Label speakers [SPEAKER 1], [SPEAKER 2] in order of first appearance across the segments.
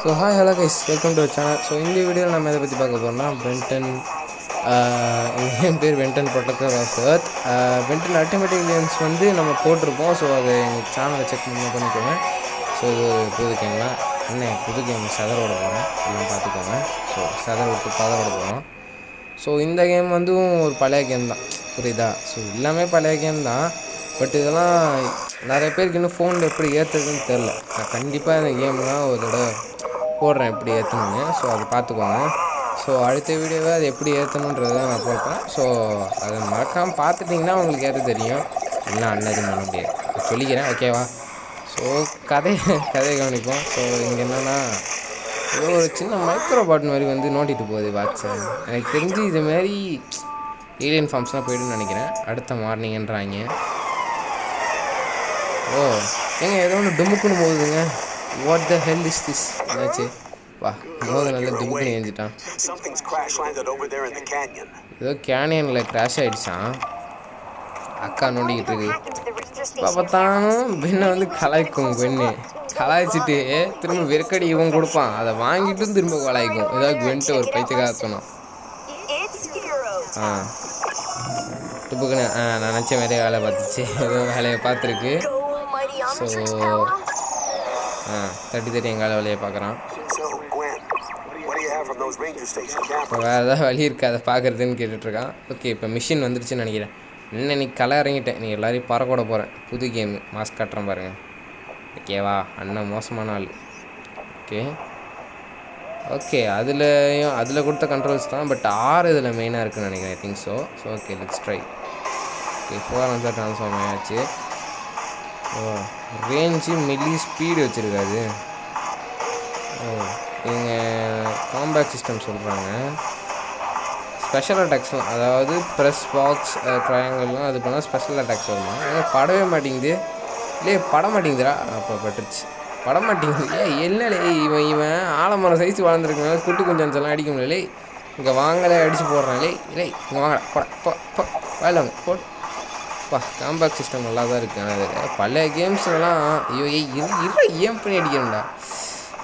[SPEAKER 1] So hi hello guys, welcome to channel. So இந்த வீடியோவில் நம்ம எதை பற்றி பார்க்க போகிறோம்னா பென்டன், என் பேர் Ben Ten protector of Earth. Ben Ten அல்டிமேட்டிக் கேம்ஸ் வந்து நம்ம போட்டிருப்போம். ஸோ அது எங்கள் சேனலை செக் பண்ணிக்கோங்க. ஸோ இது ஒரு புது கேம்னா புது கேம் சதரோட போகிறேன், எல்லாம் பார்த்துக்கோங்க. ஸோ சதர் விட்டு பதரோட போகிறோம். ஸோ இந்த கேம் வந்து ஒரு பழைய கேம் தான், புரியுதா? ஸோ எல்லாமே பழைய கேம் தான். பட் இதெல்லாம் நிறைய பேருக்கு இன்னும் ஃபோனில் எப்படி ஏற்றுறதுன்னு தெரில. நான் கண்டிப்பாக இந்த கேம்லாம் ஒரு தடவை போடுறேன் எப்படி ஏற்றணுன்னு. ஸோ அதை பார்த்துக்கோங்க. ஸோ அடுத்த வீடியோவை அது எப்படி ஏற்றணுன்றதை நான் போடுறேன். ஸோ அதை மறக்காமல் பார்த்துட்டிங்கன்னா உங்களுக்கு ஏற்ற தெரியும். இல்லை அண்ணதும் பண்ண முடியாது, சொல்லிக்கிறேன், ஓகேவா? ஸோ கதையை கவனிப்போம். ஸோ இங்கே என்னென்னா ஏதோ ஒரு சின்ன மைக்ரோ பாட் மாதிரி வந்து நோண்டிட்டு போகுது வாட்சை. எனக்கு தெரிஞ்சு இதுமாரி ஏலியன் ஃபார்ம்ஸ்லாம் போய்டுன்னு நினைக்கிறேன். அடுத்த மார்னிங்கன்றாங்க. ஓ ஏங்க ஏதோ ஒன்று டுமுக்குன்னு போகுதுங்க. What the hell is this? என்னாச்சு? வா மோத நல்லா டுமுக்குன்னு ஏஞ்சிட்டான். ஏதோ கேனியனில் கிராஷ் ஆகிடுச்சான். அக்கா நோண்டிக்கிட்டு இருக்கு. இப்போ பார்த்தாலும் பெண்ணை வந்து கலாய்க்கும். பெண்ணு கலாய்ச்சிட்டு திரும்ப வெறுக்கடி இவன் கொடுப்பான். அதை வாங்கிட்டும் திரும்ப கலாய்க்கும். ஏதாவது வென்ட்டு ஒரு பைத்தியக்காரத்தணும். டுப்புக்குன்னு நான் நினச்ச மாதிரியே வேலை பார்த்துச்சு. ஏதோ வேலையை பார்த்துருக்கு. ஸோ தட்டி எங்கால வேலையை பார்க்குறான். இப்போ வேறு ஏதாவது வழி இருக்குது அதை பார்க்குறதுன்னு கேட்டுட்ருக்கான். ஓகே, இப்போ மிஷின் வந்துடுச்சுன்னு நினைக்கிறேன். இன்னைக்கு களை இறங்கிட்டேன். நீ எல்லோரையும் பறக்கூட போகிறேன். புது கேமு மாஸ்க் காட்டுறேன் பாருங்கள், ஓகேவா? அண்ணன் மோசமான ஆள். ஓகே அதில் கொடுத்த கண்ட்ரோல்ஸ் தான். பட் 6 இதில் மெயினாக இருக்குதுன்னு நினைக்கிறேன். I think so. Okay, let's try. Okay, 4 வந்து ட்ரான்ஸ்ஃபார்ம் ஆயாச்சு. ரேஞ்சு மில்லி ஸ்பீடு வச்சுருக்காது. இவங்க காம்பேக்ட் சிஸ்டம் சொல்கிறாங்க. ஸ்பெஷல் அட்டாக்ஸ்லாம், அதாவது ப்ரெஸ் பாக்ஸ் ட்ரையாங்கிள்லாம் அது பண்ணால் ஸ்பெஷல் அட்டாக்ஸ் வருமா? படவே மாட்டேங்குது. இல்லையே பட மாட்டேங்குதுடா. அப்போ பட்டுருச்சு, பட மாட்டேங்குது. என்னலே இவன் ஆலமரம் சைஸ் வளர்ந்துருக்கனால குட்டி கொஞ்சம் எல்லாம் அடிக்க முடியல. இங்கே வாங்கலை அடித்து போடுறான். இல்லை இங்கே வாங்கடா வேலை போட்டு. காம்பேக்ட் சிஸ்டம் நல்லா தான் இருக்குது. ஆனால் அது பழைய கேம்ஸ்லாம் ஏன் பண்ணி அடிக்கிறேன்டா.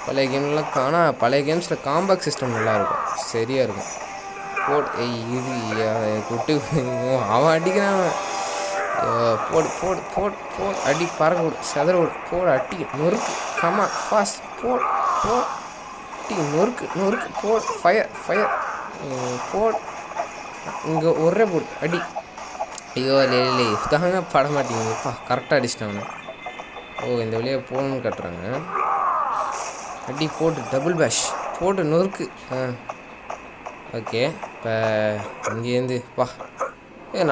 [SPEAKER 1] பழைய கேம்லாம் ஆனால் பழைய கேம்ஸில் காம்பேக்ட் சிஸ்டம் நல்லாயிருக்கும், சரியாக இருக்கும். கூட்டு அவன் அடிக்கிறான். போடு அடி பறக்க விடு, செதற விடு, போடு அட்டி நொறுக்கு, கமா ஃபாஸ்ட் போட்டி நொறுக்கு போடு, ஃபயர் போடு, இங்கே ஒரே போடு அடி. ஐயோ இல்லை தாங்க பட மாட்டேங்குதுப்பா. கரெக்டாக அடிச்சிட்டாங்க. இந்த வழியாக போகணுன்னு கட்டுறாங்க. அடி போட்டு டபுள் பேஷ் போட்டு நொறுக்கு. ஓகே, இப்போ இங்கேருந்து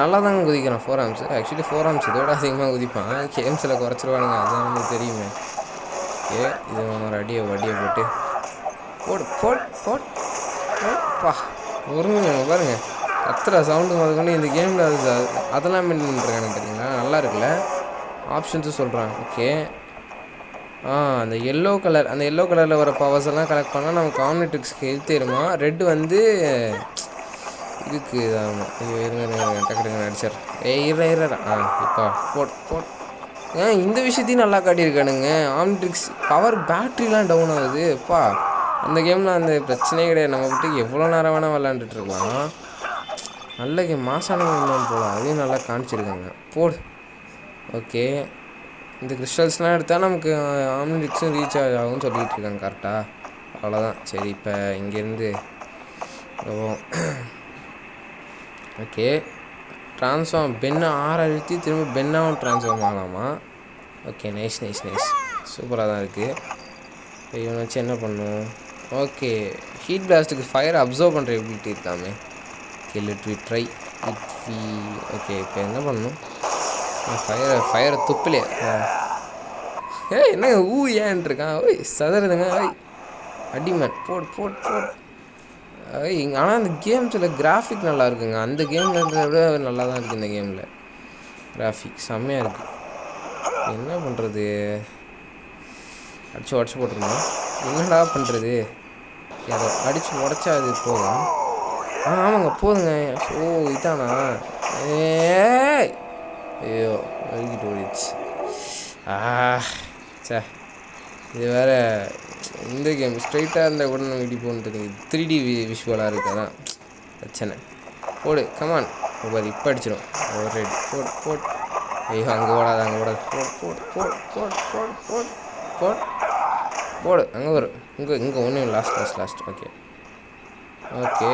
[SPEAKER 1] நல்லா தாங்க குதிக்கிறான். 4 ஆம்ஸ். ஆக்சுவலி 4 ஆம்ஸ் இதோட அதிகமாக குதிப்பான். கேம்ஸில் குறைச்சிருவானுங்க, அதுதான் நமக்கு தெரியுமே. ஓகே, இது ஒரு வடியை போட்டு போட்ப்பா ஒருங்க பாருங்கள். கத்துற சவுண்டு முதல்கொண்டு இந்த கேமில் அதெல்லாம் மெயின்டைன் பண்ணுறாங்க தெரியுங்களா? நல்லா இருக்குல்ல, ஆப்ஷன்ஸும் சொல்கிறாங்க. ஓகே, அந்த எல்லோ கலரில் வர பவர்ஸ் எல்லாம் கலெக்ட் பண்ணால் நமக்கு ஆம்னிட்ரிக்ஸ்க்கு ஹெல்த் ஏறுமா. ரெட்டு வந்து இதுக்கு இதாகும். டக்கு அடிச்சார். இருறா. இப்போ போட் இந்த விஷயத்தையும் நல்லா காட்டியிருக்கானுங்க. ஆம்னிட்ரிக்ஸ் பவர் பேட்ரிலாம் டவுன் ஆகுது. அந்த கேமில் அந்த பிரச்சனையே கிடையாது. நம்ம விட்டு எவ்வளோ நேரம் வேணால் விளாண்டுட்டுருக்கலாம். நல்ல கேம், மாசான கேம் தான் போகலாம். அதையும் நல்லா காமிச்சிருக்காங்க. ஓகே, இந்த கிறிஸ்டல்ஸ்லாம் எடுத்தால் நமக்கு ஆம்னிட்ரிக்ஸும் ரீசார்ஜ் ஆகும்னு சொல்லிகிட்டு இருக்காங்க. கரெக்டாக? அவ்வளோதான். சரி, இப்போ இங்கேருந்து ஓகே, ட்ரான்ஸ்ஃபார்ம் பெண்ணை 6 அழுத்தி திரும்ப பெண்ணாகவும் ட்ரான்ஸ்ஃபார்ம் ஆகலாமா? ஓகே, நைஸ் சூப்பராக தான் இருக்குது. இவனை வச்சு என்ன பண்ணும்? ஓகே, ஹீட் பிளாஸ்ட்டுக்கு ஃபயர் அப்சர்வ் பண்ணுற எபிலிட்டி இருக்காமே. Okay, let we try it. Okay, இப்போ என்ன பண்ணணும்? ஃபயரை துப்பிலே. என்னங்க ஏன்ட்டுருக்கான்? சதறதுங்க. அடிமேன் போடு. ஆனால் அந்த கேம்ஸில் கிராஃபிக் நல்லா இருக்குங்க. அந்த கேமில் இருக்கிறத விட நல்லா தான் இருக்குது. இந்த கேமில் கிராஃபிக் செம்மையாக இருக்குது. என்ன பண்ணுறது? அடிச்சு போட்டுருந்தோம். என்னடா பண்ணுறது? அதை அடித்து உடச்சா அது போதும். ஆமாங்க போதுங்க. இதானா? ஐயோ அழுகிட்டு ஓடிடுச்சு. சே இது வேறு இந்த கேம் ஸ்ட்ரைட்டாக இருந்தால் கூட நம்ம இப்படி போன்ட்டு 3D விஷுவலாக இருக்குது, அதான் பிரச்சனை. போடு கமான் ஒவ்வொரு இப்போ அடிச்சிடும். ஒரு ரெடி போட் போட். ஐயோ அங்கே ஓடாது, அங்கே ஓடாது. Boat boat boat boat boat boat boat போடு. அங்கே வரும். இங்கே ஒன்றும் லாஸ்ட். Okay okay.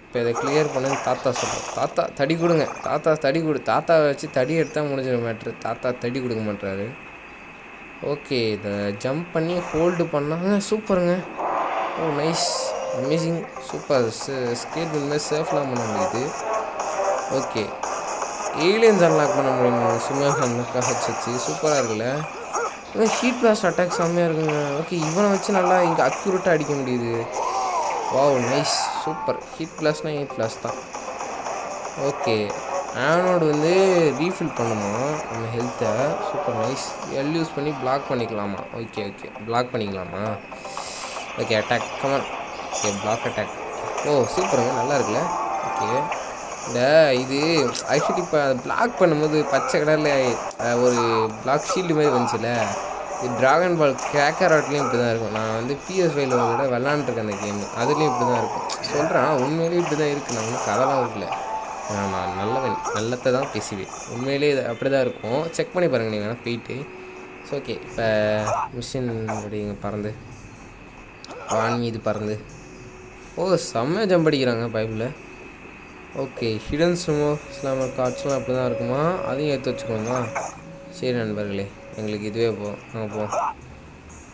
[SPEAKER 1] இப்போ இதை கிளியர் பண்ணு தாத்தா சொல்கிறோம். தாத்தா தடி கொடுங்க, தாத்தா தடி கொடு. தாத்தாவை வச்சு தடி எடுத்தால் முடிஞ்சிடும் மேட்ரு. தாத்தா தடி கொடுக்க மாட்டாரு. ஓகே இதை ஜம்ப் பண்ணி ஹோல்டு பண்ணாங்க. சூப்பருங்க. Oh nice, amazing, super. Skate இந்தமாதிரி சேஃப்லாம் பண்ண முடியுது. ஓகே ஏலியன்ஸ் அன்லாக் பண்ண முடியுமா? சும்மா அன்லாக்காக வச்சு சூப்பராக இருக்குல்ல. ஹீட் பிளாஸ்ட் அட்டாக் செம்மையாக இருக்குங்க. ஓகே இவனை வச்சு நல்லா இங்கே அக்யூரேட்டாக அடிக்க முடியுது. Wow nice, super. ஹீட் பிளாஸ்னால் ஹீட் பிளாஸ் தான். ஓகே ஆனோடு வந்து ரீஃபில் பண்ணுமா நம்ம ஹெல்த்தை? Super nice. எல் யூஸ் பண்ணி பிளாக் பண்ணிக்கலாமா? ஓகே பிளாக் பண்ணிக்கலாமா? Okay attack come on. Okay block attack. Oh சூப்பருங்க, நல்லா இருக்குல்ல. ஓகே இந்த இது ஆக்சுவலி இப்போ பிளாக் பண்ணும்போது பச்சை கலரில் ஒரு பிளாக் ஷீல்டு மாதிரி வந்துச்சுல்ல, இது ட்ராகன் பால் கிராக்கர் ஆட்லேயும் இப்படி தான் இருக்கும். நான் வந்து PS5 விட விளாண்டுருக்கேன் அந்த கேமு, அதுலேயும் இப்படி தான் இருக்கும். சொல்கிறேன் உண்மையிலேயே இப்படி தான் இருக்குது. நான் வந்து கதைலாம் இருக்குல்ல, நான் நல்லத்தை தான் பேசுவேன். உண்மையிலே இது அப்படி தான் இருக்கும். செக் பண்ணி பாருங்கள் நீங்கள் வேணால் போயிட்டு. ஸோ ஓகே இப்போ மிஷின் அப்படிங்க பறந்து வான் மீது பறந்து. ஓ செம்ம ஜம்ப் அடிக்கிறாங்க பைப்பில். ஓகே ஹிடன் ஸ்மோ ஸ்லாமர் கார்ட்ஸ்லாம் அப்படி தான் இருக்குமா? அதையும் எடுத்து வச்சுக்கோமா? சரி நண்பர்களே, எங்களுக்கு இதுவே நாங்கள் போவோம்.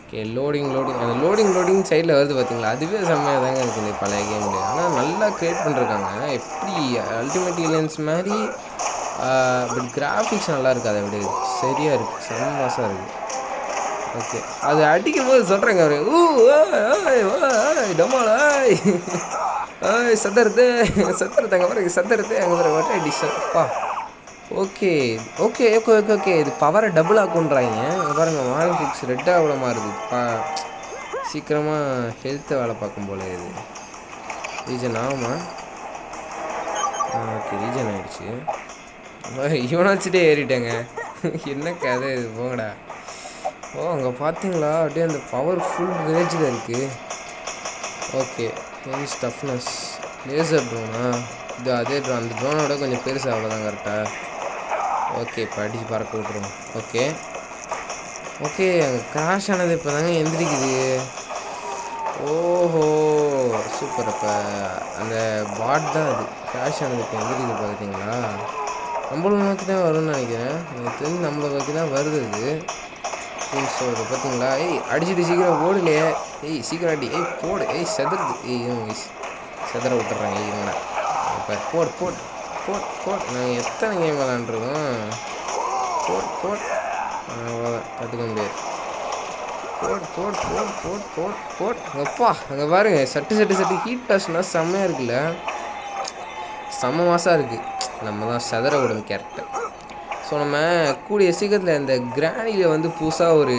[SPEAKER 1] ஓகே லோடிங் அந்த லோடிங் சைடில் வருது பார்த்தீங்களா, அதுவே செம்மையாக தாங்க இருக்குது இந்த பழைய கேமில். ஆனால் நல்லா க்ரியேட் பண்ணிருக்காங்க. எப்படி அல்டிமேட் ஏலியன்ஸ் மாதிரி பட் கிராஃபிக்ஸ் நல்லா இருக்குது. அதை விட சரியாக இருக்குது, செம்ம மாசாக இருக்குது. ஓகே அது அடிக்கும் போது சொல்கிறேங்க அவர் டமாலாய் சத்துறது அங்கே பாருங்க, சத்துறது அங்கே பாருங்க ஒட்டை டிஷ்ஷப்பா. ஓகே இது பவரை டபுள் ஆக்குன்றாங்க. இங்கே பாருங்கள் வால் ஃபிக்ஸ் ரெட்டாக கூட மாறுது. சீக்கிரமாக ஹெல்த்தை வேலை பார்க்கும் போல. இது ரீஜன் ஆகுமா? ஓகே ரீஜன் ஆகிடுச்சு. இவனாச்சுட்டே ஏறிட்டேங்க. என்ன கதை இது, போங்கடா. ஓ அங்கே பார்த்தீங்களா அப்படியே அந்த பவர் ஃபுல் ரேஞ்சில் இருக்குது. ஓகே ஹெவி ஸ்டஃப்னஸ் லேசர் ட்ரோனா? இது அதே ட்ரோன், அந்த ட்ரோனோட கொஞ்சம் பெருசு, அவ்வளோதான் கரெக்டாக. ஓகே இப்போ அடித்து பறக்க விட்ருவோம். ஓகே அங்கே கிராஷ் ஆனது இப்போ தாங்க எந்திரிக்குது. ஓஹோ சூப்பர். இப்போ அந்த பாட் தான் அது கிராஷ் ஆனது இப்போ எந்திரிக்குது பார்த்தீங்களா? நம்மளை நோக்கி தான் வரும்னு நினைக்கிறேன். எனக்கு தெரிஞ்சு நம்மளை நோக்கி தான் வருது இது. ஸோ இதை பார்த்தீங்களா? அடிச்சுட்டு சீக்கிரம் ஓடலையே. சீக்கிரம் அடி. போடு. செதறுது. செதற விட்டுறாங்க. இவங்கடா இப்போ போட். நாங்கள் எத்தனை கேம் விளாண்டுருக்கோம். போட் அவ்வளோதான், கற்றுக்க முடியாது. போட் அப்பா அங்கே பாருங்க, சட்டு ஹீட் டாஸ்னால் செம்மையாக இருக்குல்ல, செம்ம மாசாக இருக்குது. நம்ம தான் செதற விடும் கேரக்டர். ஸோ நம்ம கூடிய சீக்கிரத்தில் இந்த கிரானியில் வந்து புதுசாக ஒரு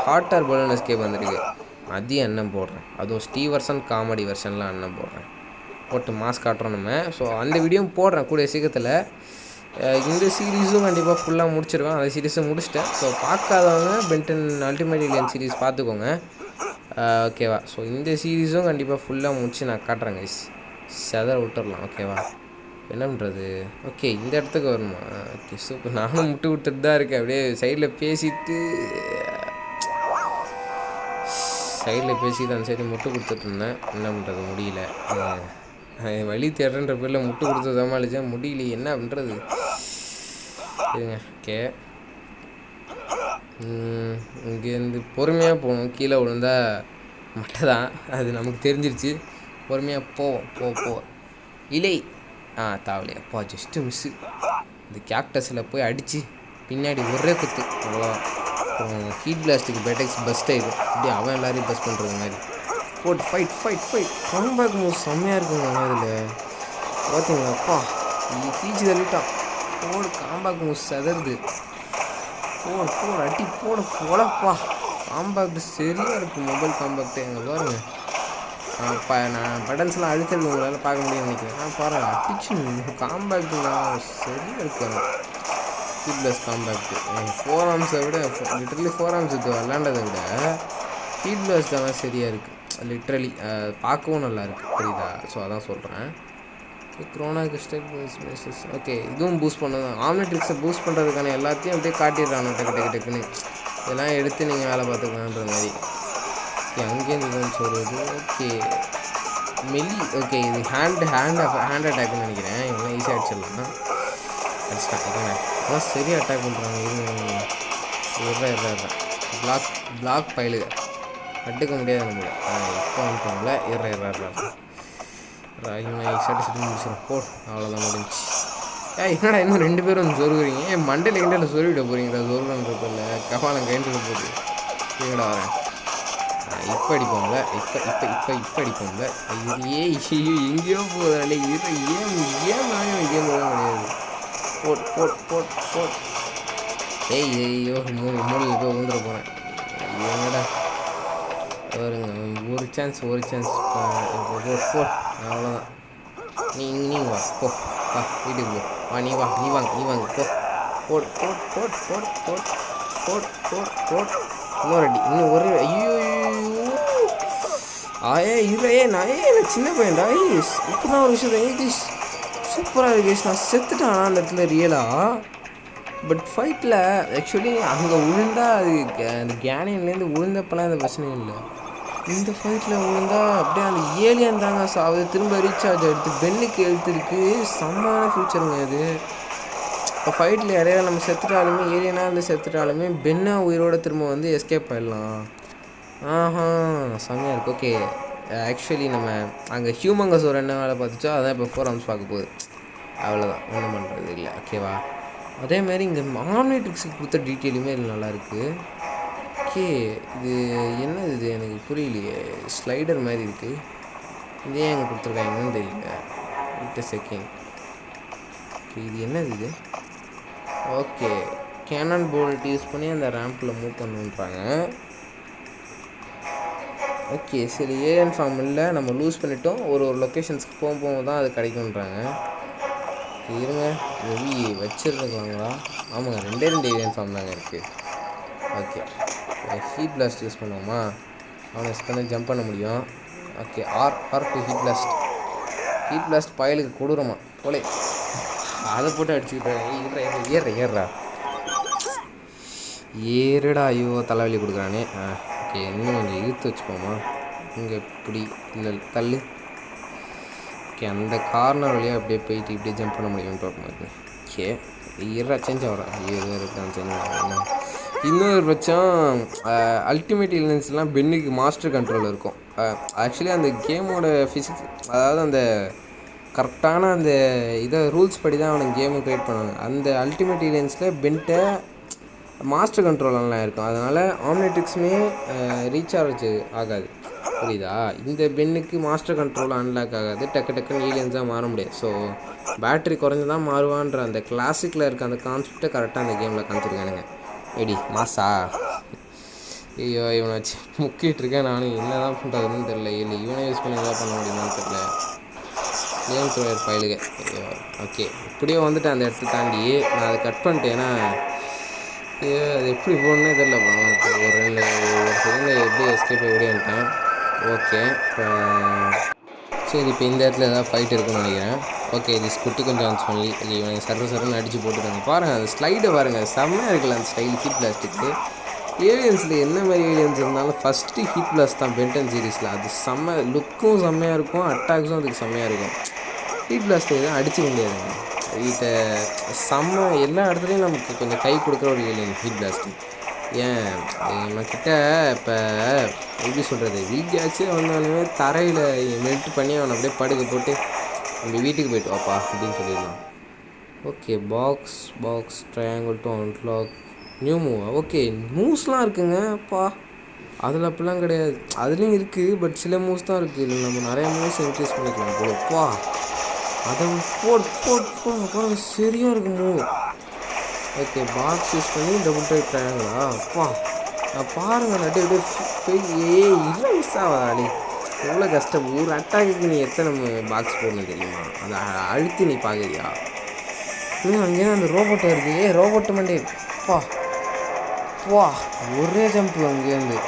[SPEAKER 1] ஹாட்டார் பலூன் எஸ்கேப் வந்துருக்கு. அதையும் அண்ணன் போடுறேன். அதுவும் ஸ்டீவர்சன் காமெடி வெர்ஷன்லாம் அண்ணன் போடுறேன். போட்டு மாஸ்க் காட்டுறோம் நம்ம. ஸோ அந்த வீடியோவும் போடுறேன் கூடிய சீக்கிரத்தில். இந்த சீரீஸும் கண்டிப்பாக ஃபுல்லாக முடிச்சிருவேன். அந்த சீரீஸை முடிச்சிட்டேன். ஸோ பார்க்காதவங்க பென்டன் அல்டிமேட் ஏலியன் சீரீஸ் பார்த்துக்கோங்க, ஓகேவா? ஸோ இந்த சீரீஸும் கண்டிப்பாக ஃபுல்லாக முடிச்சு நான் காட்டுறேன் கைஸ். செதற விட்டுடலாம், ஓகேவா? என்ன பண்ணுறது? ஓகே இந்த இடத்துக்கு வரணுமா? Okay super. நானும் முட்டு விட்டுட்டு தான் இருக்கேன். அப்படியே சைடில் பேசிட்டு அந்த சைடு முட்டு கொடுத்துட்ருந்தேன். என்ன பண்ணுறது, முடியல. வழி தேடுறன்ற பேரில் முட்டு கொடுத்து சமாளித்தா முடியல, என்ன பண்ணுறது? சரிங்க. ஓகே இங்கேருந்து பொறுமையாக போகணும். கீழே விழுந்தா மட்டை தான், அது நமக்கு தெரிஞ்சிருச்சு. பொறுமையாக போவோம். இலை தாவலையா அப்பா, ஜஸ்ட்டு மிஸ்ஸு. இந்த கேக்டஸில் போய் அடித்து பின்னாடி ஒரே குத்து, அவ்வளோதான். ஹீட் பிளாஸ்ட்டுக்கு பேட்டெக்ஸ் பஸ்ட் ஆகிடும். இப்படி அவன் எல்லாரையும் பஸ் பண்ணுறது மாதிரி போட்டு ஃபைட். கம்பேக் மூவ் செம்மையாக இருக்குங்க இதில் பார்த்தீங்களா? அப்பா தீச்சு தள்ளிட்டான். Comeback move செதறுது. அடி போடப்பா. காம்பேக்ட் சரியாக இருக்குது. மொபைல் காம்பேக்ட்டு எங்கே பாருங்கள். நான் பட்டன்ஸ்லாம் அழுத்தல் உங்களால் பார்க்க முடியும்னு நினைக்கிறேன். பாரு அடிச்சு காம்பேக்ட்லாம் சரியாக இருக்காங்க. ஹீட் பிளாஸ்ட் காம்பேக்ட் 4 ஆர்ம்ஸை விட லிட்ரலி 4 ஆர்ம்ஸ் இது விளாண்டதை விட ஹீட் பிளாஸ்ட் தான் சரியாக இருக்குது. லிட்ரலி பார்க்கவும் நல்லா இருக்குது, புரியுதா? ஸோ அதான் சொல்கிறேன். க்ரோனா கிறிஸ்டல் பேசஸ் ஓகே, இதுவும் பூஸ்ட் பண்ணது தான். ஆம்னிட்ரிக்ஸை பூஸ்ட் பண்ணுறதுக்கான எல்லாத்தையும் அப்படியே காட்டிடுறானு டக்குன்னு இதெல்லாம் எடுத்து நீங்கள் வேலை பார்த்துக்கலான்ற மாதிரி. ஓகே, அங்கேயும் இது வருது. ஓகே ஓகே, இது ஹேண்ட் அட்டாக்னு நினைக்கிறேன். இவங்களாம் ஈஸியாக அடிச்சிடலாம். அடிச்சிட்டாங்க ஆனால் சரியாக அட்டாக் பண்ணுறாங்க. இருறேன் பிளாக் பயிலுக கட்டுக்க முடியாது நம்மள. இப்போ வந்துட்டாங்களே இவனை சட்டு முடிச்சிடும் போ. அவ்வளோதான் முடிஞ்சிச்சு. என்னடா இன்னும் 2 பேரும் வந்து சொருகுறீங்க. மண்டையில் சொருவிட போகிறீங்களா? சொருகன்றதில்ல கபாலம் கைண்டில் போகுது. இவங்கடா வரேன். இப்போ அடிப்போம்ல. இப்போ அடிப்போம்ல. ஐயோ எங்கேயோ போகுது. ஏன் நானும் கேம் போக முடியாது. போட் ஐயோ மூணு இப்போ வந்துட போகிறேன். என்னடா வருங்க, ஒரு சான்ஸ் போட். அவ்வளோதான். நீ வா போ, வா வீட்டுக்கு போ. நீ வாங்க போ. போட். இன்னொரு அடி, இன்னும் ஒரு. ஐயோ நான் சின்ன பையன்டா. இப்போ தான் ஒரு விஷயம் சூப்பராக இருக்கு. நான் செத்துட்டேன் அந்த இடத்துல ரியலாக. பட் ஃபைட்டில் ஆக்சுவலி அங்கே விழுந்தா அது அந்த கேனியன்லேருந்து விழுந்தப்பெல்லாம் அந்த பிரச்சனை இல்லை. இந்த ஃபைட்டில் விழுந்தா அப்படியே அந்த ஏலியன் தாங்க சாவுது. திரும்ப ரீசார்ஜ் எடுத்து பென்னுக்கு எழுத்துருக்கு. செம்மான ஃபியூச்சருங்க அது. இப்போ ஃபைட்டில் இடையில நம்ம செத்துட்டாலுமே, ஏலியனாக இருந்து செத்துட்டாலுமே பென்னா உயிரோட திரும்ப வந்து எஸ்கேப் ஆகிடலாம். செம்மையாக இருக்குது. ஓகே, ஆக்சுவலி நம்ம அங்கே ஹியூமங்கஸ் ஒரு என்ன வேலை பார்த்துச்சோ அதான் இப்போ 4 ஆர்ம்ஸ் பார்க்க போகுது. அவ்வளோதான், ஒன்றும் பண்ணுறது இல்லை. ஓகேவா? அதேமாதிரி இங்கே ஆம்னிட்ரிக்ஸுக்கு கொடுத்த டீட்டெயிலுமே இதில் நல்லாயிருக்கு. ஓகே, இது என்னது? இது எனக்கு புரியலையே. ஸ்லைடர் மாதிரி இருக்குது. இது ஏன் எங்கே கொடுத்துருக்காங்கன்னு தெரியல. விட்ட செகண்ட். ஓகே, இது என்னது இது? ஓகே, கேனன் போல்ட் யூஸ் பண்ணி அந்த ரேம்பில் மூவ் பண்ணுன்றாங்க. ஓகே, சரி. ஏஎன் ஃபார்ம் இல்லை, நம்ம லூஸ் பண்ணிட்டோம். ஒரு லொக்கேஷன்ஸ்க்கு போகும்போது தான் அது கிடைக்குன்றாங்க. இருங்க, வெவி வச்சுருந்துக்கலாங்களா? ஆமாங்க, 2 ஏஎன் ஃபார்ம் தாங்க இருக்குது. ஓகே, ஹீட் பிளாஸ்ட் யூஸ் பண்ணுவோமா? அவனை யூஸ் பண்ணி ஜம்ப் பண்ண முடியும். ஓகே, ஆர் டு ஹீட் பிளாஸ்ட் பயலுக்கு கொடுறோமா போலே. அதை போட்டு அடிச்சுக்கிட்டேன். ஏறுடா. ஐயோ தலைவலி கொடுக்குறானே. ஓகே, இன்னும் கொஞ்சம் இழுத்து வச்சுப்போமா? இங்கே இப்படி இல்லை, தள்ளு. ஓகே, அந்த கார்னர் வழியாக அப்படியே போயிட்டு இப்படியே ஜம்ப் பண்ண முடியும்னு பார்ப்போம். ஓகே, சேஞ்ச் ஆகிறேன். ஐயோ இருக்கான் சேஞ்ச் ஆகிறேன். இன்னொரு பட்சம் அல்டிமேட் இல்னஸ்லாம் பென்னுக்கு மாஸ்டர் கண்ட்ரோல் இருக்கும். ஆக்சுவலி அந்த கேமோட ஃபிசிக்ஸ், அதாவது அந்த கரெக்டான அந்த ரூல்ஸ் படி தான் அவனுக்கு கேமை க்ரியேட் பண்ணுவாங்க. அந்த அல்டிமேட் இலியன்ஸில் பென்ட்டை மாஸ்டர் கண்ட்ரோலெலாம் இருக்கும். அதனால் ஆம்னிட்ரிக்ஸுமே ரீசார்ஜ் ஆகாது, புரியுதா? இந்த பென்னுக்கு மாஸ்டர் கண்ட்ரோல் அன்லாக் ஆகாது. டக்குன்னு ஏலியன்ஸாக மாற முடியாது. ஸோ பேட்ரி குறைஞ்சி தான் மாறுவான்ற அந்த கிளாசிக்கில் இருக்க அந்த கான்செப்டை கரெக்டாக அந்த கேமில் காமிச்சிருக்கானுங்க. எப்படி மாசா? ஐயோ, இவனை வச்சு முக்கிட்டுருக்கேன். நானும் என்ன தான் பண்ணுறதுன்னு தெரில. இல்லை இவனை யூஸ் பண்ணி எதாவது பண்ண முடியுமான்னு தெரில. கேம் த்ரோயர் ஃபைலுங்க. ஐயோ, ஓகே, இப்படியே வந்துட்டு அந்த இடத்த தாண்டி நான் அதை கட் பண்ணிட்டேன். ஏன்னா அது எப்படி போகணுன்னே தெரில. ஒரு செகண்டில் எப்படி எஸ்கேப் ஓடியான்ட்டேன். ஓகே, சரி. இப்போ இந்த இடத்துல ஏதாவது ஃபைட் இருக்குன்னு நினைக்கிறேன். ஓகே, இது குட்டி கொஞ்சம் ஆன்ஸ் பண்ணி இவங்க சர்ன்னு அடித்து போட்டுருக்காங்க. பாருங்கள் அந்த ஸ்லைடை பாருங்கள், செம்மையாக இருக்குல்ல அந்த ஸ்டைல். ஹீட் பிளாஸ்ட்டுக்கு ஏலியன்ஸில் என்ன மாதிரி ஏலியன்ஸ் இருந்தாலும் ஃபஸ்ட்டு ஹீட் பிளாஸ்ட் தான் பென்டன் சீரீஸில். அது செம்ம லுக்கும் செம்மையாக இருக்கும், அட்டாக்ஸும் அதுக்கு செம்மையாக இருக்கும். ஹீட் பிளாஸ்ட் எதுவும் அடிச்சிக்க முடியாதுங்க. இதை செம்ம எல்லா இடத்துலையும் நமக்கு கொஞ்சம் கை கொடுக்குற ஒரு ஏலியன் ஹீட் பிளாஸ்ட்டு. ஏன் நம்மக்கிட்ட இப்போ எப்படி சொல்கிறது, வீக்காச்சும் வந்தாலுமே தரையில் மெல்ட் பண்ணி அவனை அப்படியே படுக்க போட்டு நம்ம வீட்டுக்கு போய்ட்டு வாப்பா அப்படின்னு சொல்லிடலாம். Okay, box triangle to unlock new move. Okay, மூவ்ஸ்லாம் இருக்குங்க. அப்பா அதில் அப்படிலாம் கிடையாது. அதுலேயும் இருக்குது, பட் சில மூவ்ஸ் தான் இருக்குது. இல்லை நம்ம நிறைய மூவ்ஸ் இன்க்ரீஸ் பண்ணிக்கலாம் போலப்பா. அதை போட்டு சரியாக இருக்குது மூவ். ஓகே, பாக்ஸ் யூஸ் பண்ணி டபுள் டைப் ட்ரையாங்களா? அப்பா நான் பாருங்கள் நட்டு அப்படியே இல்லை மிஸ் ஆகாதாடி. எவ்வளோ கஷ்டம். ஒரு அட்டாக்கு நீ எத்தனை பாக்ஸ் போடணும் தெரியுமா? அதை அழுத்தி நீ பார்க்குறியா? அங்கேயும் அந்த ரோபோட் வருது. ரோபோட்டு மண்டே பா வா ஒரே ஜம்ப்பு அங்கேருந்து.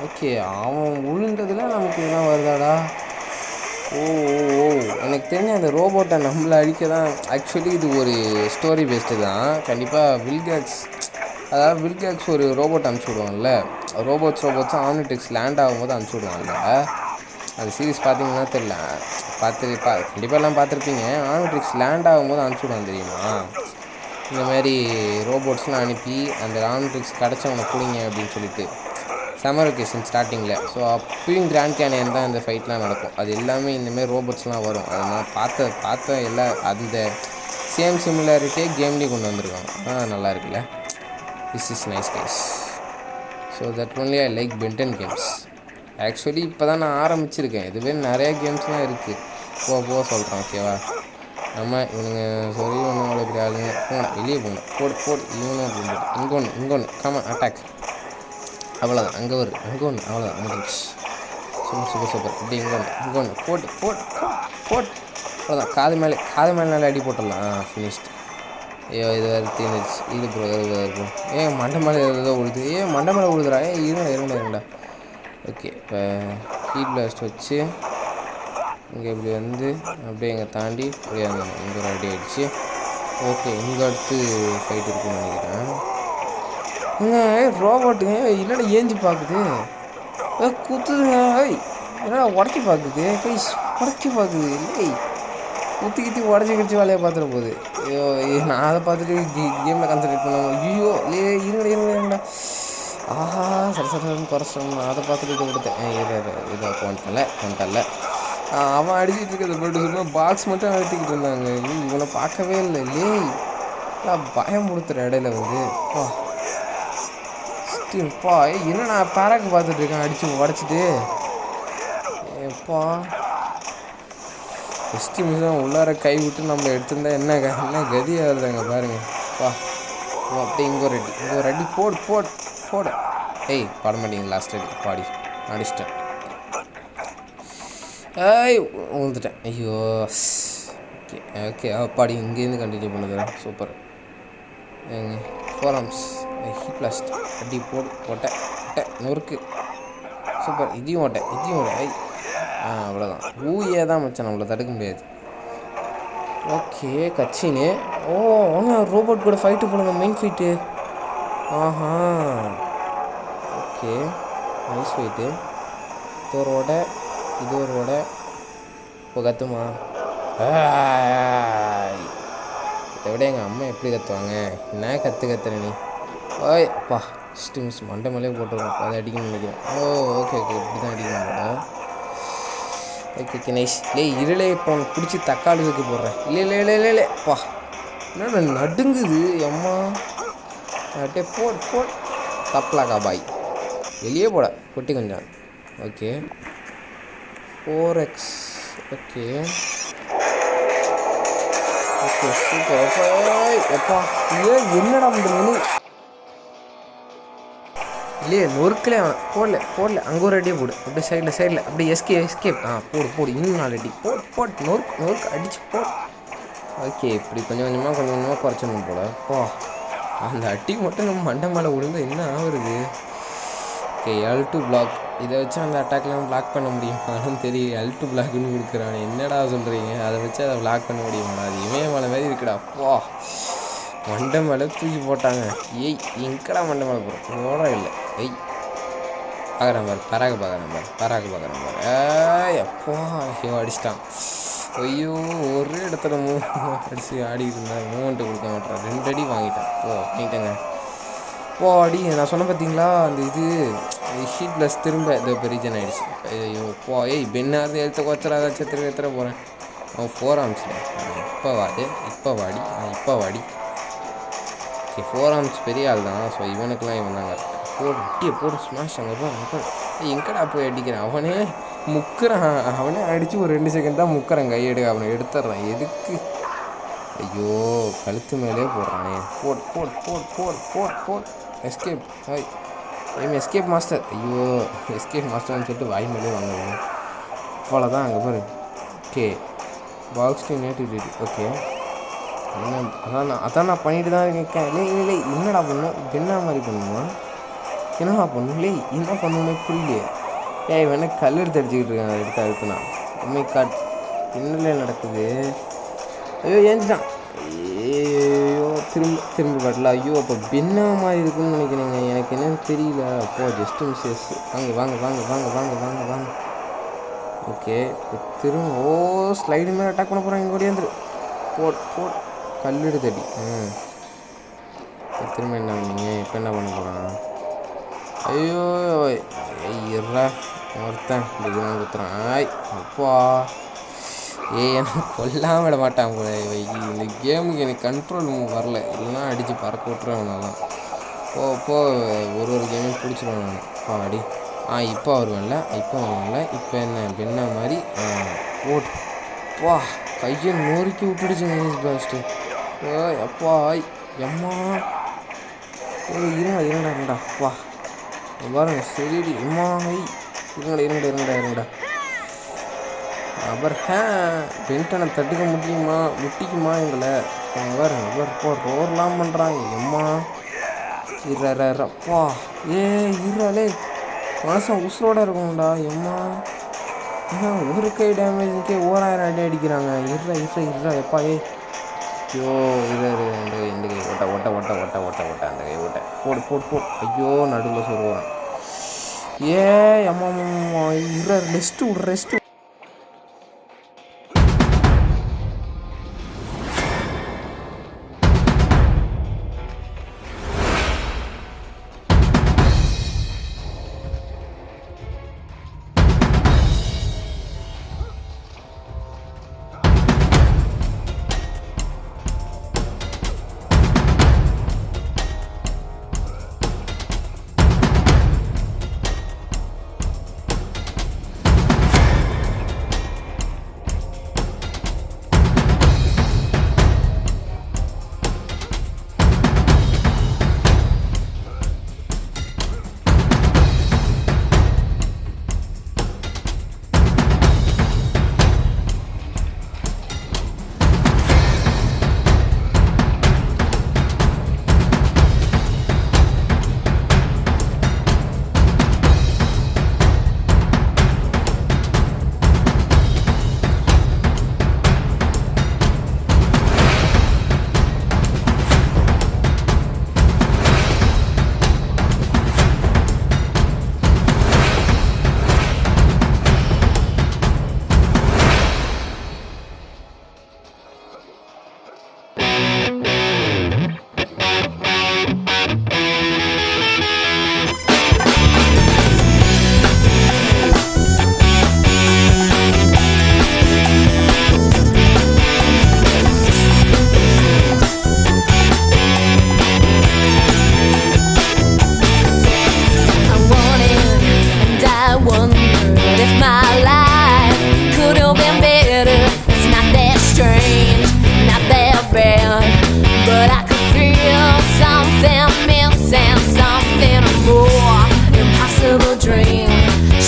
[SPEAKER 1] ஓகே, அவன் விழுந்ததுல நமக்கு இதெல்லாம் வருதாடா? ஓ ஓ எனக்கு தெரிஞ்ச அந்த ரோபோட்டை நம்மளை அழிக்க தான். ஆக்சுவலி இது ஒரு ஸ்டோரி பேஸ்டு தான் கண்டிப்பாக. வில்கேக்ஸ், அதாவது வில்கேக்ஸ் ஒரு ரோபோட் அனுப்பிச்சி விடுவாங்கல்ல. ரோபோட்ஸும் ஆம்னிட்ரிக்ஸ் லேண்ட் ஆகும்போது அனுப்பிச்சி விடுவாங்கல்ல. அந்த சீரிஸ் பார்த்தீங்கன்னா தெரியல, கண்டிப்பாக எல்லாம் பார்த்துருப்பீங்க. ஆம்னிட்ரிக்ஸ் லேண்ட் ஆகும்போது அனுப்பிச்சி விடுவாங்க தெரியுமா? இந்த மாதிரி ரோபோட்ஸ்லாம் அனுப்பி அந்த ஆம்னிட்ரிக்ஸ் கிடச்சவனை பிடிங்க அப்படின்னு சொல்லிட்டு சம்மர் வெக்கேஷன் ஸ்டார்டிங்கில். ஸோ அப்பயும் கிராண்ட் கேனியன் தான் இந்த ஃபைட்லாம் நடக்கும். அது எல்லாமே இந்தமாரி ரோபோட்ஸ்லாம் வரும். அது நான் பார்த்த எல்லா அந்த சேம் சிமிலாரிட்டியே கேம்லேயும் கொண்டு வந்திருக்காங்க. நல்லா இருக்குல்ல. This is nice guys. So that only I like Ben 10 games. Actually இப்போ தான் நான் ஆரம்பிச்சிருக்கேன். இதுவே நிறைய கேம்ஸ்லாம் இருக்குது. போக சொல்கிறேன். ஓகேவா? நம்ம இவனுங்க சொல்லி ஒன்றும் அவ்வளோ பெரிய ஆளுங்க. போகணும், வெளியே போகணும். போடு இவனும் அப்படின்னு இங்கே ஒன்று கம அட்டாக். அவ்வளோதான். அங்கே ஒன்று அவ்வளோதான் முடிஞ்சிச்சு. சூப்பர். இப்படி இங்கே ஒன்று போட்டு அவ்வளோதான். காது மேலே நல்லா அடி போட்டுடலாம். ஃபினிஷ்டு. ஐயோ, இது வேறு தீர்ந்துச்சு. இது ப்ரோ இருக்கும். மண்டை மேலே ஏதோ உழுது. மண்டை மேலே உழுதுறா. இருங்கடா. ஓகே, இப்போ ஹீட் பிளாஸ்ட் வச்சு இங்கே இப்படி வந்து அப்படியே இங்கே தாண்டி அப்படியே இங்கே ஒரு அடி ஆகிடுச்சு. ஓகே, இங்கே அடுத்து ஃபைட் இருக்குன்னு நினைக்கிறேன். ரோபோட்டுங்க என்னடா ஏஞ்சி பார்க்குது, குத்துதுங்க. என்னடா உடச்சி பார்க்குது, உடச்சி பார்க்குது. இல்லை, குத்தி உடச்சி கிடச்சி வேலையை பார்த்துட போகுது. ஐயோ, நான் அதை பார்த்துட்டு கேமில் கான்சன்ட்ரேட் பண்ணுவேன். ஐயோ இருங்கடா. ஆஹா, சரசரன்னு குறைச்சோம். நான் அதை பார்த்துட்டு இதை கொடுத்தேன். இதை கொண்டல. அவன் அடிச்சுட்டு இருக்கிறத போய்ட்டு சும்மா பாக்ஸ் மட்டும் அழுத்திக்கிட்டு இருந்தாங்க. இவனை பார்க்கவே இல்லை. பயம் கொடுத்துற இடையில வந்து பா என்ன நான் பேராக்கு பார்த்துட்ருக்கேன் அடித்து உடச்சிட்டு. எப்பா ஃபஸ்ட்டு மிஷம் உள்ளார கை விட்டு நம்ம எடுத்திருந்தா என்ன கதியாக இருந்தாங்க பாருங்கள். பா அப்படியே இங்கே ஒரு அடி போட. பாட மாட்டீங்க. லாஸ்ட் அடி பாடி அடிச்சிட்டேன். விழுந்துட்டேன். ஐயோ, ஓகே பாடி இங்கேருந்து கண்டினியூ பண்ணுறேன். Super. Four arms heat blast அடி போட்டேன் நொறுக்கு. சூப்பர். இதையும் ஓட்டேன். அவ்வளோதான். ஊயே தான் மச்சான், நம்மளை தடுக்க முடியாது. ஓகே, கட்சின்னு. ஒன்று ரோபோட் கூட ஃபைட்டு போடுங்க, மெயின் ஃபைட்டு. ஆஹா, ஓகே, நைஸ் ஃபைட்டு. இது ஒரு ஓடை இப்போ கத்துமா. இதை விட எங்கள் அம்மா எப்படி கற்றுவாங்க. என்ன கற்றுற நீ. அப்பா மிஸ் மண்டை மேலே போட்டுருவோம். அதை அடிக்கணும்னு நினைக்கிறேன். ஓகே இப்படி தான் அடிக்கணும். Okay nice. இருளே இப்போ பிடிச்சி தக்காளி வைக்க போடுறேன். இல்லைப்பா என்ன நடுங்குது அம்மா. அப்படியே போட் தப்பலாக்கா பாய். வெளியே போட கொட்டி கொஞ்சம். Okay 4x. Okay super. எப்பா என்னடா பண்ணுறது இல்லையே, நொறுக்கலே போடல. அங்கே ஒரு அடியே போடு. அப்படியே சைடில் அப்படியே எஸ்கேப். போடு இன்னும் 4 அடி போட்டு நொறுக்கு அடிச்சு போடு. ஓகே, இப்படி கொஞ்சம் கொஞ்சமாக குறைச்சணும் போல. அந்த அடி மட்டும் நம்ம மண்டை மேலே விழுந்து என்ன ஆகுறது. Okay, L2 block. இதை வச்சு அந்த அட்டாக்லாம் பிளாக் பண்ண முடியுமான்னு தெரியும். L2 பிளாக்னு கொடுக்குறான். என்னடா சொல்கிறீங்க? அதை வச்சு அதை பிளாக் பண்ண முடியுமாடா? அது இமயமலை மாதிரி இருக்குடா. மண்டை மேலே தூக்கி போட்டாங்க. எங்கடா மண்டை மேலே போகிறோம் ஓட இல்லை. பார்க்குறேன் பாரு, பராக பார்க்குறேன் பாரு. அப்பா அடிச்சிட்டான். ஐயோ, ஒரு இடத்துல அடிச்சு ஆடிக்கிட்டு இருந்தேன். மூமெண்ட்டு கொடுக்க மாட்டேன். 2 அடி வாங்கிட்டேன். வாங்கிட்டேங்க. அடி நான் சொன்ன பார்த்தீங்களா, அந்த இது ஹீட் ப்ளஸ் திரும்ப இதோ இப்போ ரீஜன் ஆகிடுச்சு. ஐயோ பெண்ணாவது எழுத்த கொச்சராக எத்தனை போகிறேன். 4 ஆர்ம்ஸில் இப்போ வாடி. ஓகே, 4 ஆர்ம்ஸ் பெரிய ஆள் தான். ஸோ இவனுக்கெல்லாம் இவன் தாங்க போடு ஸ்மாஷ். அங்கே போகிறேன். எங்கடா போய் அடிக்கிறேன். அவனே முக்குறான். அவனே அடித்து ஒரு 2 செகண்ட் தான் முக்குறான். கையெடு அவனை எடுத்துட்றான். எதுக்கு? ஐயோ, கழுத்து மேலே போடுறானே. போட் எஸ்கேப். Escape master. ஐயோ, எஸ்கேப் மாஸ்டர்னு சொல்லிட்டு வாய் மேலே வாங்குவேன். அவ்வளோதான். அங்கே பாரு. Okay, box native. ஓகே, என்ன அதான் நான் பண்ணிட்டு தான் இருக்கேன். இல்லை என்னடா பண்ணும், என்ன மாதிரி பண்ணுமா, என்னடா பண்ணும், இல்லை என்ன பண்ணுன்னு புரியலையே. இவன் கல் எடுத்து அடிச்சுக்கிட்டு இருக்கான், எடுத்துனா உண்மை காட் என்னல நடக்குது. ஐயோ ஏஞ்சிட்டான். ஐயோ திரும்ப காட்டல. ஐயோ அப்போ பின்னா மாதிரி இருக்குன்னு நினைக்கிறேங்க, எனக்கு என்னன்னு தெரியல. அப்போ ஜஸ்ட் மிஸ்ஸஸ். வாங்க. ஓகே திரும்ப ஸ்லைடு மேலே அட்டாக் பண்ண போகிறாங்க. இங்கே ஓடியாந்துரு. போட் கல் எடுத்து அடி. திரும்ப என்ன பண்ணீங்க, இப்போ என்ன பண்ண போகிறான். ஐயோ ஐயரா ஒருத்தன் கொடுத்துறான். அப்பா எனக்கு கொல்லாமல் விட மாட்டான் போல. இந்த கேமுக்கு எனக்கு கண்ட்ரோல் வரல, இல்லைன்னா அடித்து பறக்க விட்டுருவேன். தான் போ ஒரு கேமையும் பிடிச்சிருவேன் நான். அடி இப்போ வருவேன்ல. இப்போ என்ன மாதிரி போட்டு கையை நொறுக்கி விட்டுடுச்சுங்க ஐஸ் பிளாஸ்ட்டு. அப்பா எம்மா இருங்கடா பாருங்க. சரி அம்மா இருங்கடா. அப்புறம் பென்டனை தட்டுக்க முட்டிக்குமா எங்களை பாருங்க. ரோர்லாம் பண்ணுறாங்க. எம்மா இருப்பா இருறாலே மனசன் உசுரோட இருக்கணும்டா. எம்மா ஒரு கை டேமேஜுக்கே 1000 அடி அடிக்கிறாங்க. இருறா எப்பா. ஐயோ இந்த கை ஒட்ட அந்த கை போடு. ஐயோ நடுவில் சொல்லுவான். அம்மா rest.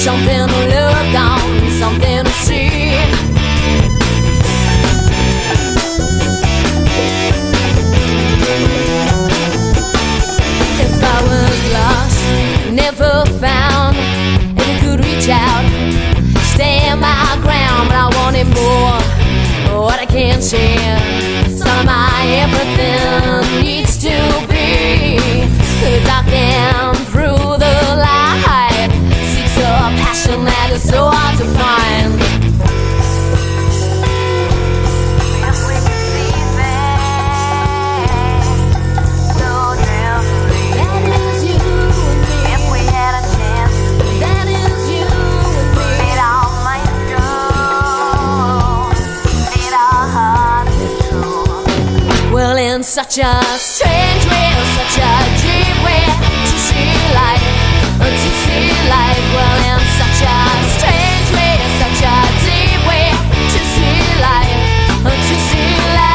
[SPEAKER 1] Something to look on, something to see. If I was lost, never found, if I could reach out, stand my ground, but I wanted more. What I can't share, some of my everything needs to be dark and through the light. Seeks a passion that is so hard to find. If we could see that so differently, that is you and me. If we had a chance, that is you and me. Made our minds true, made our hearts true. Well, in such a strange way, such a dream way to see life, to see life. Well, in such a strange way, such a deep way to see life, to see life.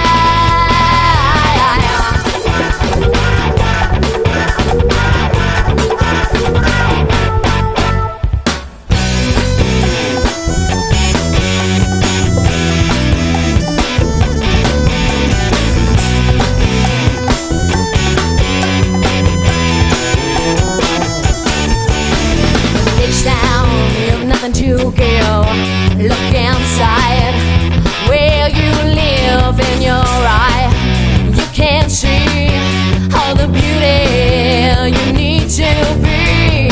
[SPEAKER 2] go. Look inside where you live in your eye. You can see all the beauty you need to be.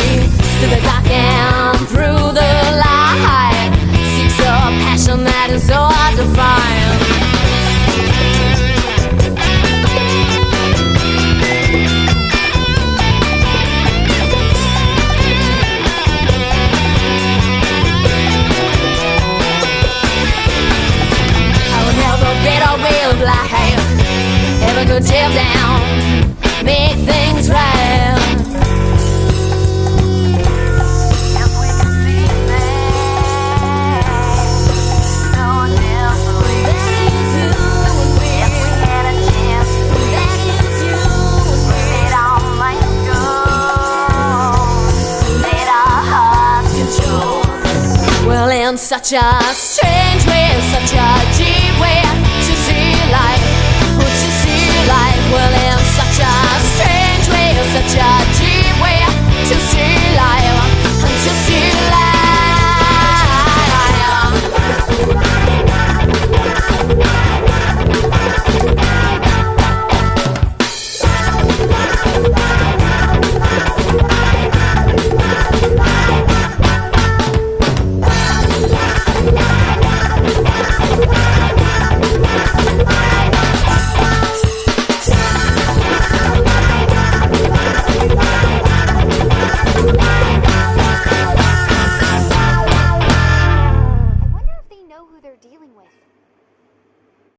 [SPEAKER 2] Through the dark and through the light, seeks a passion that is so hard to find. Have a good tip down, make things right. If we can see things so differently, if we had a chance, let our minds go, let our hearts control. Well, in such a strange way, such a deep way to see life. Well, in such a strange way, such a